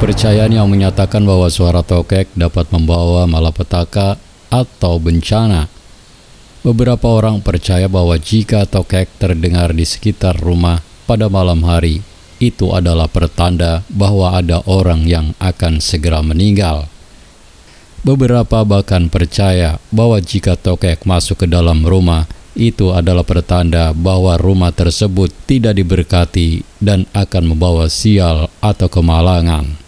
kepercayaan yang menyatakan bahwa suara tokek dapat membawa malapetaka atau bencana. Beberapa orang percaya bahwa jika tokek terdengar di sekitar rumah pada malam hari, itu adalah pertanda bahwa ada orang yang akan segera meninggal. Beberapa bahkan percaya bahwa jika tokek masuk ke dalam rumah, itu adalah pertanda bahwa rumah tersebut tidak diberkati dan akan membawa sial atau kemalangan.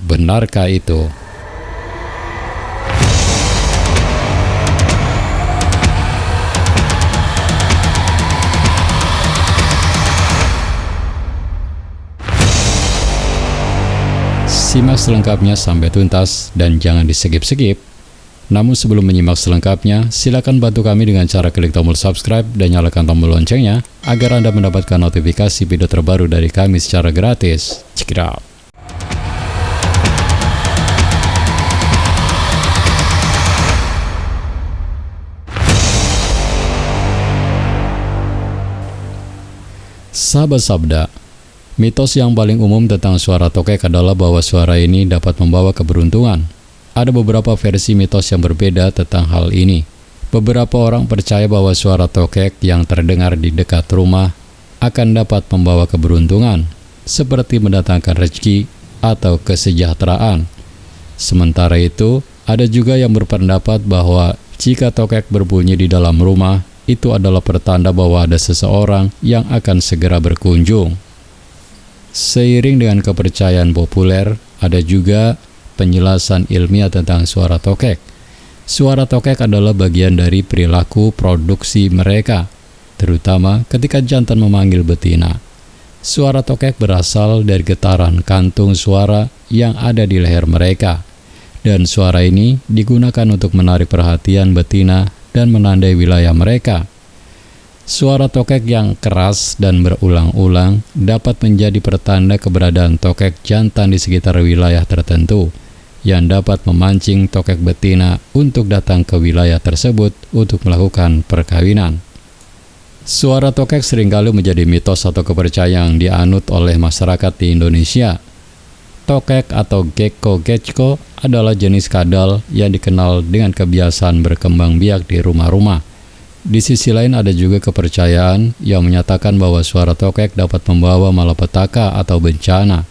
Benarkah itu? Simak selengkapnya sampai tuntas dan jangan di-skip-skip. Namun sebelum menyimak selengkapnya, silakan bantu kami dengan cara klik tombol subscribe dan nyalakan tombol loncengnya agar Anda mendapatkan notifikasi video terbaru dari kami secara gratis. Check it out. Sahabat Sabda, mitos yang paling umum tentang suara tokek adalah bahwa suara ini dapat membawa keberuntungan. Ada beberapa versi mitos yang berbeda tentang hal ini. Beberapa orang percaya bahwa suara tokek yang terdengar di dekat rumah akan dapat membawa keberuntungan, seperti mendatangkan rezeki atau kesejahteraan. Sementara itu, ada juga yang berpendapat bahwa jika tokek berbunyi di dalam rumah, itu adalah pertanda bahwa ada seseorang yang akan segera berkunjung. Seiring dengan kepercayaan populer, ada juga penjelasan ilmiah tentang suara tokek. Suara tokek adalah bagian dari perilaku produksi mereka, terutama ketika jantan memanggil betina. Suara tokek berasal dari getaran kantung suara yang ada di leher mereka, dan suara ini digunakan untuk menarik perhatian betina dan menandai wilayah mereka. Suara tokek yang keras dan berulang-ulang dapat menjadi pertanda keberadaan tokek jantan di sekitar wilayah tertentu, yang dapat memancing tokek betina untuk datang ke wilayah tersebut untuk melakukan perkawinan. Suara tokek seringkali menjadi mitos atau kepercayaan yang dianut oleh masyarakat di Indonesia. Tokek atau gecko adalah jenis kadal yang dikenal dengan kebiasaan berkembang biak di rumah-rumah. Di sisi lain ada juga kepercayaan yang menyatakan bahwa suara tokek dapat membawa malapetaka atau bencana.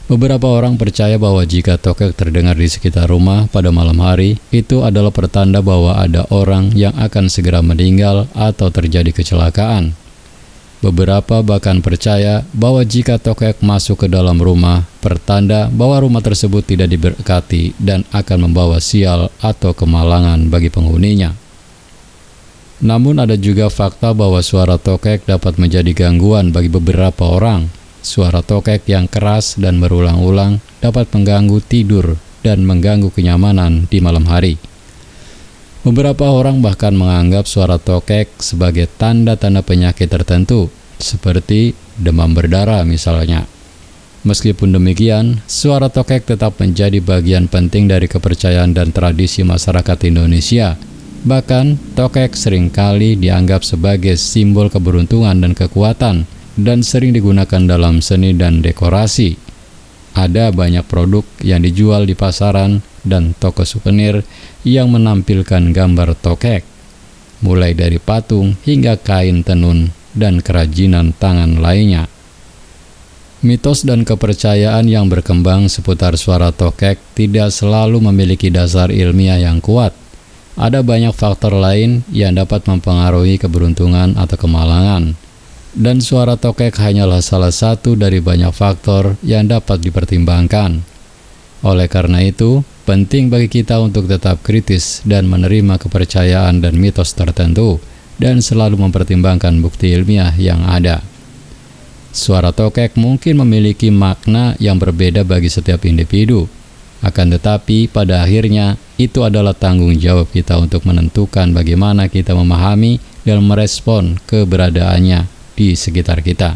Beberapa orang percaya bahwa jika tokek terdengar di sekitar rumah pada malam hari, itu adalah pertanda bahwa ada orang yang akan segera meninggal atau terjadi kecelakaan. Beberapa bahkan percaya bahwa jika tokek masuk ke dalam rumah, pertanda bahwa rumah tersebut tidak diberkati dan akan membawa sial atau kemalangan bagi penghuninya. Namun ada juga fakta bahwa suara tokek dapat menjadi gangguan bagi beberapa orang. Suara tokek yang keras dan berulang-ulang dapat mengganggu tidur dan mengganggu kenyamanan di malam hari. Beberapa orang bahkan menganggap suara tokek sebagai tanda-tanda penyakit tertentu, seperti demam berdarah misalnya. Meskipun demikian, suara tokek tetap menjadi bagian penting dari kepercayaan dan tradisi masyarakat Indonesia. Bahkan, tokek seringkali dianggap sebagai simbol keberuntungan dan kekuatan, dan sering digunakan dalam seni dan dekorasi. Ada banyak produk yang dijual di pasaran dan toko souvenir yang menampilkan gambar tokek, mulai dari patung hingga kain tenun dan kerajinan tangan lainnya. Mitos dan kepercayaan yang berkembang seputar suara tokek tidak selalu memiliki dasar ilmiah yang kuat. Ada banyak faktor lain yang dapat mempengaruhi keberuntungan atau kemalangan. Dan suara tokek hanyalah salah satu dari banyak faktor yang dapat dipertimbangkan. Oleh karena itu, penting bagi kita untuk tetap kritis dan menerima kepercayaan dan mitos tertentu, dan selalu mempertimbangkan bukti ilmiah yang ada. Suara tokek mungkin memiliki makna yang berbeda bagi setiap individu. Akan tetapi, pada akhirnya, itu adalah tanggung jawab kita untuk menentukan bagaimana kita memahami dan merespon keberadaannya di sekitar kita.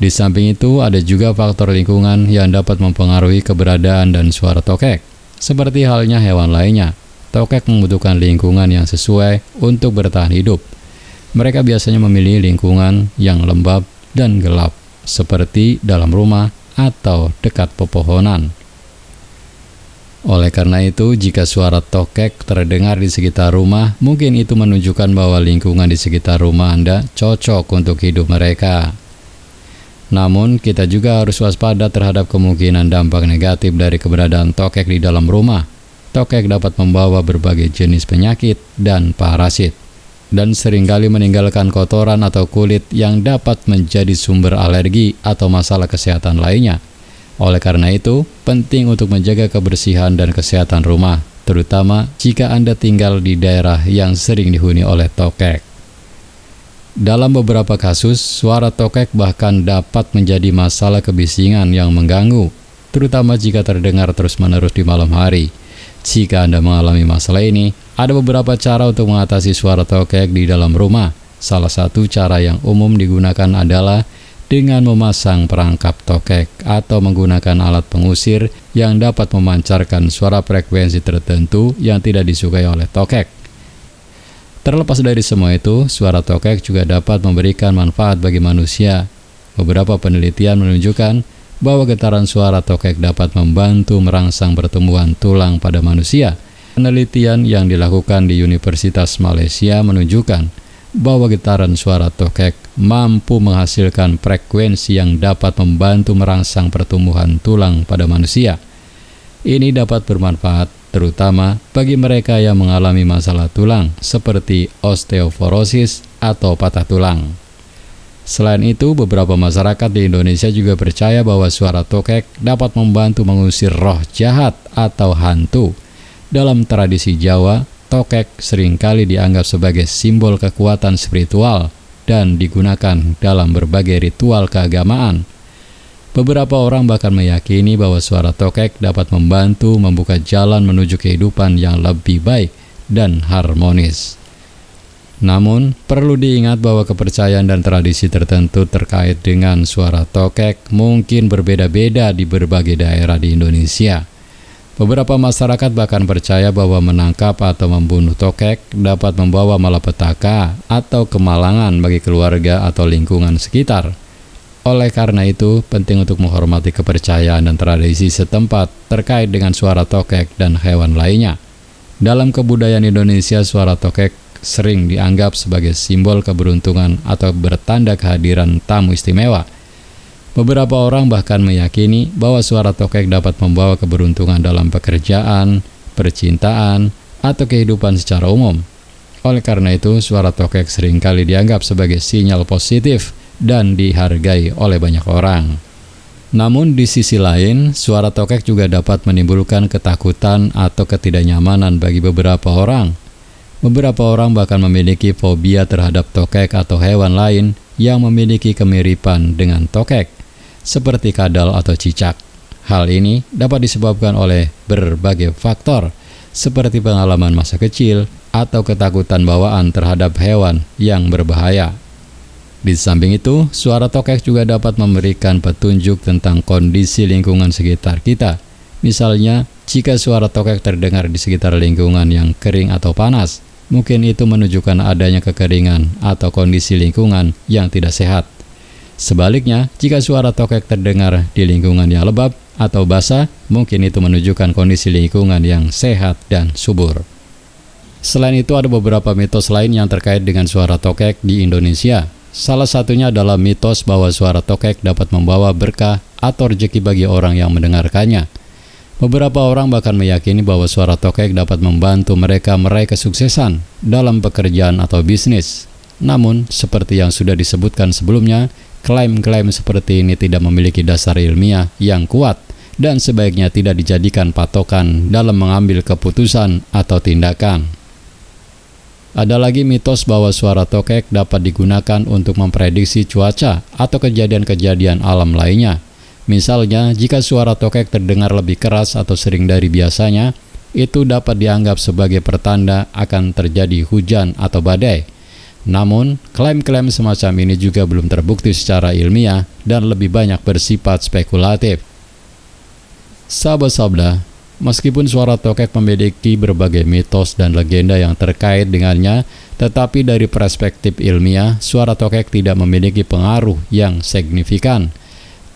Di samping itu, ada juga faktor lingkungan yang dapat mempengaruhi keberadaan dan suara tokek. Seperti halnya hewan lainnya, tokek membutuhkan lingkungan yang sesuai untuk bertahan hidup. Mereka biasanya memilih lingkungan yang lembab dan gelap, seperti dalam rumah atau dekat pepohonan. Oleh karena itu, jika suara tokek terdengar di sekitar rumah, mungkin itu menunjukkan bahwa lingkungan di sekitar rumah Anda cocok untuk hidup mereka. Namun, kita juga harus waspada terhadap kemungkinan dampak negatif dari keberadaan tokek di dalam rumah. Tokek dapat membawa berbagai jenis penyakit dan parasit, dan seringkali meninggalkan kotoran atau kulit yang dapat menjadi sumber alergi atau masalah kesehatan lainnya. Oleh karena itu, penting untuk menjaga kebersihan dan kesehatan rumah, terutama jika Anda tinggal di daerah yang sering dihuni oleh tokek. Dalam beberapa kasus, suara tokek bahkan dapat menjadi masalah kebisingan yang mengganggu, terutama jika terdengar terus-menerus di malam hari. Jika Anda mengalami masalah ini, ada beberapa cara untuk mengatasi suara tokek di dalam rumah. Salah satu cara yang umum digunakan adalah dengan memasang perangkap tokek atau menggunakan alat pengusir yang dapat memancarkan suara frekuensi tertentu yang tidak disukai oleh tokek. Terlepas dari semua itu, suara tokek juga dapat memberikan manfaat bagi manusia. Beberapa penelitian menunjukkan bahwa getaran suara tokek dapat membantu merangsang pertumbuhan tulang pada manusia. Penelitian yang dilakukan di Universitas Malaysia menunjukkan bahwa getaran suara tokek mampu menghasilkan frekuensi yang dapat membantu merangsang pertumbuhan tulang pada manusia. Ini dapat bermanfaat terutama bagi mereka yang mengalami masalah tulang seperti osteoporosis atau patah tulang. Selain itu, beberapa masyarakat di Indonesia juga percaya bahwa suara tokek dapat membantu mengusir roh jahat atau hantu. Dalam tradisi Jawa, tokek seringkali dianggap sebagai simbol kekuatan spiritual dan digunakan dalam berbagai ritual keagamaan. Beberapa orang bahkan meyakini bahwa suara tokek dapat membantu membuka jalan menuju kehidupan yang lebih baik dan harmonis. Namun, perlu diingat bahwa kepercayaan dan tradisi tertentu terkait dengan suara tokek mungkin berbeda-beda di berbagai daerah di Indonesia. Beberapa masyarakat bahkan percaya bahwa menangkap atau membunuh tokek dapat membawa malapetaka atau kemalangan bagi keluarga atau lingkungan sekitar. Oleh karena itu, penting untuk menghormati kepercayaan dan tradisi setempat terkait dengan suara tokek dan hewan lainnya. Dalam kebudayaan Indonesia, suara tokek sering dianggap sebagai simbol keberuntungan atau bertanda kehadiran tamu istimewa. Beberapa orang bahkan meyakini bahwa suara tokek dapat membawa keberuntungan dalam pekerjaan, percintaan, atau kehidupan secara umum. Oleh karena itu, suara tokek seringkali dianggap sebagai sinyal positif dan dihargai oleh banyak orang. Namun di sisi lain, suara tokek juga dapat menimbulkan ketakutan atau ketidaknyamanan bagi beberapa orang. Beberapa orang bahkan memiliki fobia terhadap tokek atau hewan lain yang memiliki kemiripan dengan tokek, seperti kadal atau cicak. Hal ini dapat disebabkan oleh berbagai faktor, seperti pengalaman masa kecil atau ketakutan bawaan terhadap hewan yang berbahaya. Di samping itu, suara tokek juga dapat memberikan petunjuk tentang kondisi lingkungan sekitar kita. Misalnya, jika suara tokek terdengar di sekitar lingkungan yang kering atau panas, mungkin itu menunjukkan adanya kekeringan atau kondisi lingkungan yang tidak sehat. Sebaliknya, jika suara tokek terdengar di lingkungan yang lembab atau basah, mungkin itu menunjukkan kondisi lingkungan yang sehat dan subur. Selain itu, ada beberapa mitos lain yang terkait dengan suara tokek di Indonesia. Salah satunya adalah mitos bahwa suara tokek dapat membawa berkah atau rezeki bagi orang yang mendengarkannya. Beberapa orang bahkan meyakini bahwa suara tokek dapat membantu mereka meraih kesuksesan dalam pekerjaan atau bisnis. Namun, seperti yang sudah disebutkan sebelumnya, klaim-klaim seperti ini tidak memiliki dasar ilmiah yang kuat dan sebaiknya tidak dijadikan patokan dalam mengambil keputusan atau tindakan. Ada lagi mitos bahwa suara tokek dapat digunakan untuk memprediksi cuaca atau kejadian-kejadian alam lainnya. Misalnya, jika suara tokek terdengar lebih keras atau sering dari biasanya, itu dapat dianggap sebagai pertanda akan terjadi hujan atau badai. Namun, klaim-klaim semacam ini juga belum terbukti secara ilmiah dan lebih banyak bersifat spekulatif. Sahabat-sahabat, meskipun suara tokek memiliki berbagai mitos dan legenda yang terkait dengannya, tetapi dari perspektif ilmiah, suara tokek tidak memiliki pengaruh yang signifikan.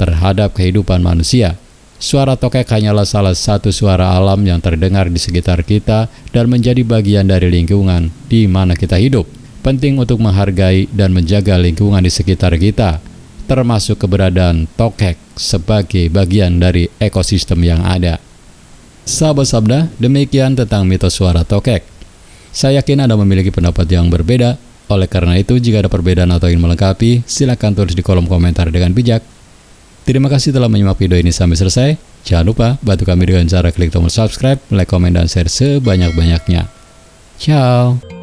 terhadap kehidupan manusia. Suara tokek hanyalah salah satu suara alam yang terdengar di sekitar kita dan menjadi bagian dari lingkungan di mana kita hidup. Penting untuk menghargai dan menjaga lingkungan di sekitar kita, termasuk keberadaan tokek sebagai bagian dari ekosistem yang ada. Sahabat Sabda, demikian tentang mitos suara tokek. Saya yakin Anda memiliki pendapat yang berbeda. Oleh karena itu, jika ada perbedaan atau ingin melengkapi, silakan tulis di kolom komentar dengan bijak. Terima kasih telah menyimak video ini sampai selesai. Jangan lupa bantu kami dengan cara klik tombol subscribe, like, komen, dan share sebanyak-banyaknya. Ciao!